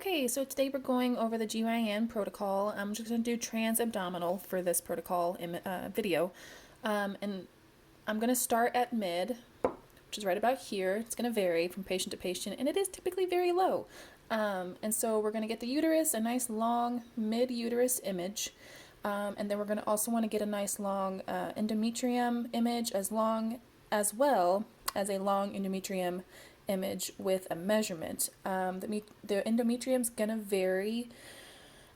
Okay, so today we're going over the GYN protocol. I'm just going to do trans-abdominal for this protocol video. And I'm going to start at mid, which is right about here. It's going to vary from patient to patient, and it is typically very low. And so we're going to get the uterus, a nice long mid-uterus image. And then we're going to also want to get a nice long endometrium image as well as a long endometrium image with a measurement. The endometrium is going to vary.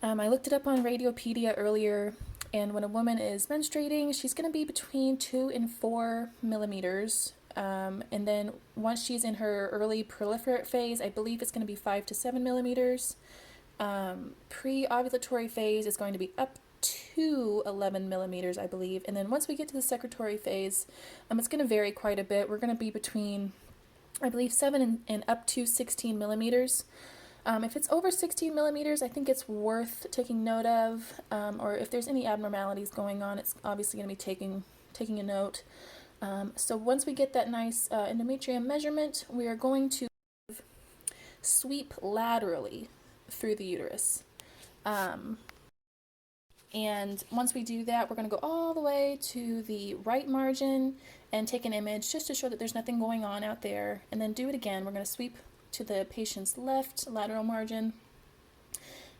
I looked it up on Radiopedia earlier, and when a woman is menstruating, she's going to be between 2 and 4 millimeters. And then once she's in her early proliferate phase, I believe it's going to be 5 to 7 millimeters. Pre-ovulatory phase is going to be up to 11 millimeters, I believe. And then once we get to the secretory phase, it's going to vary quite a bit. We're going to be between, I believe, 7 and up to 16 millimeters. If it's over 16 millimeters, I think it's worth taking note of, or if there's any abnormalities going on, it's obviously going to be taking a note. So once we get that nice endometrium measurement, we are going to sweep laterally through the uterus. And once we do that, we're going to go all the way to the right margin and take an image just to show that there's nothing going on out there. And then do it again. We're going to sweep to the patient's left lateral margin.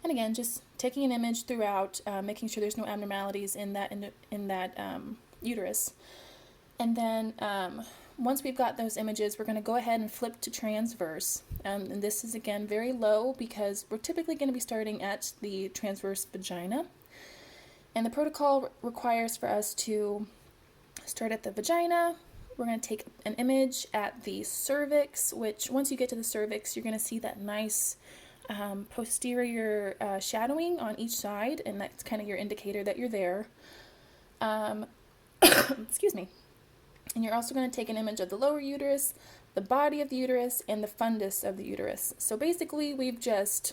And again, just taking an image throughout, making sure there's no abnormalities in that uterus. And then once we've got those images, we're going to go ahead and flip to transverse. And this is, again, very low because we're typically going to be starting at the transverse vagina. And the protocol requires for us to start at the vagina. We're going to take an image at the cervix, which once you get to the cervix, you're going to see that nice posterior shadowing on each side, and that's kind of your indicator that you're there. Excuse me. And you're also going to take an image of the lower uterus, the body of the uterus, and the fundus of the uterus. So basically, we've just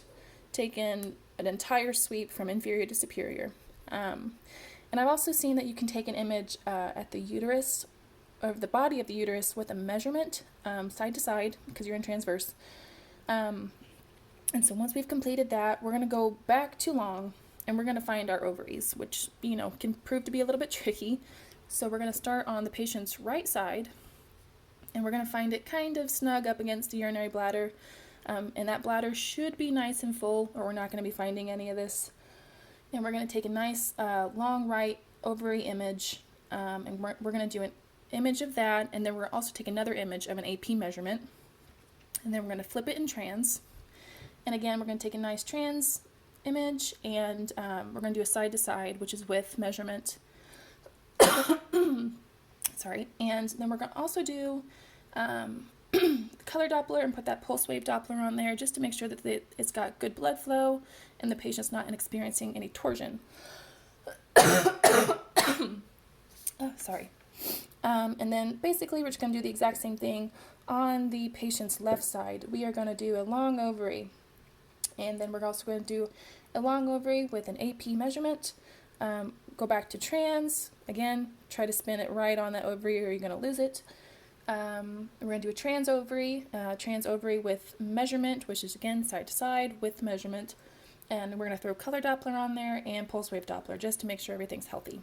taken an entire sweep from inferior to superior. And I've also seen that you can take an image at the uterus, of the body of the uterus, with a measurement side to side, because you're in transverse. And so once we've completed that, we're going to go back too long, and we're going to find our ovaries, which, can prove to be a little bit tricky. So we're going to start on the patient's right side, and we're going to find it kind of snug up against the urinary bladder. And that bladder should be nice and full, or we're not going to be finding any of this. And we're going to take a nice long right ovary image, and we're going to do an image of that, and then we're also take another image of an AP measurement, and then we're going to flip it in trans. And again, we're going to take a nice trans image, and we're going to do a side to side, which is with measurement. Sorry. And then we're going to also do color Doppler and put that pulse wave Doppler on there just to make sure that it's got good blood flow and the patient's not experiencing any torsion. Sorry. And then basically we're just going to do the exact same thing on the patient's left side. We are going to do a long ovary, and then we're also going to do a long ovary with an AP measurement. Go back to trans. Again, try to spin it right on that ovary or you're going to lose it. We're going to do a trans ovary with measurement, which is again side to side with measurement. And we're going to throw color Doppler on there and pulse wave Doppler just to make sure everything's healthy.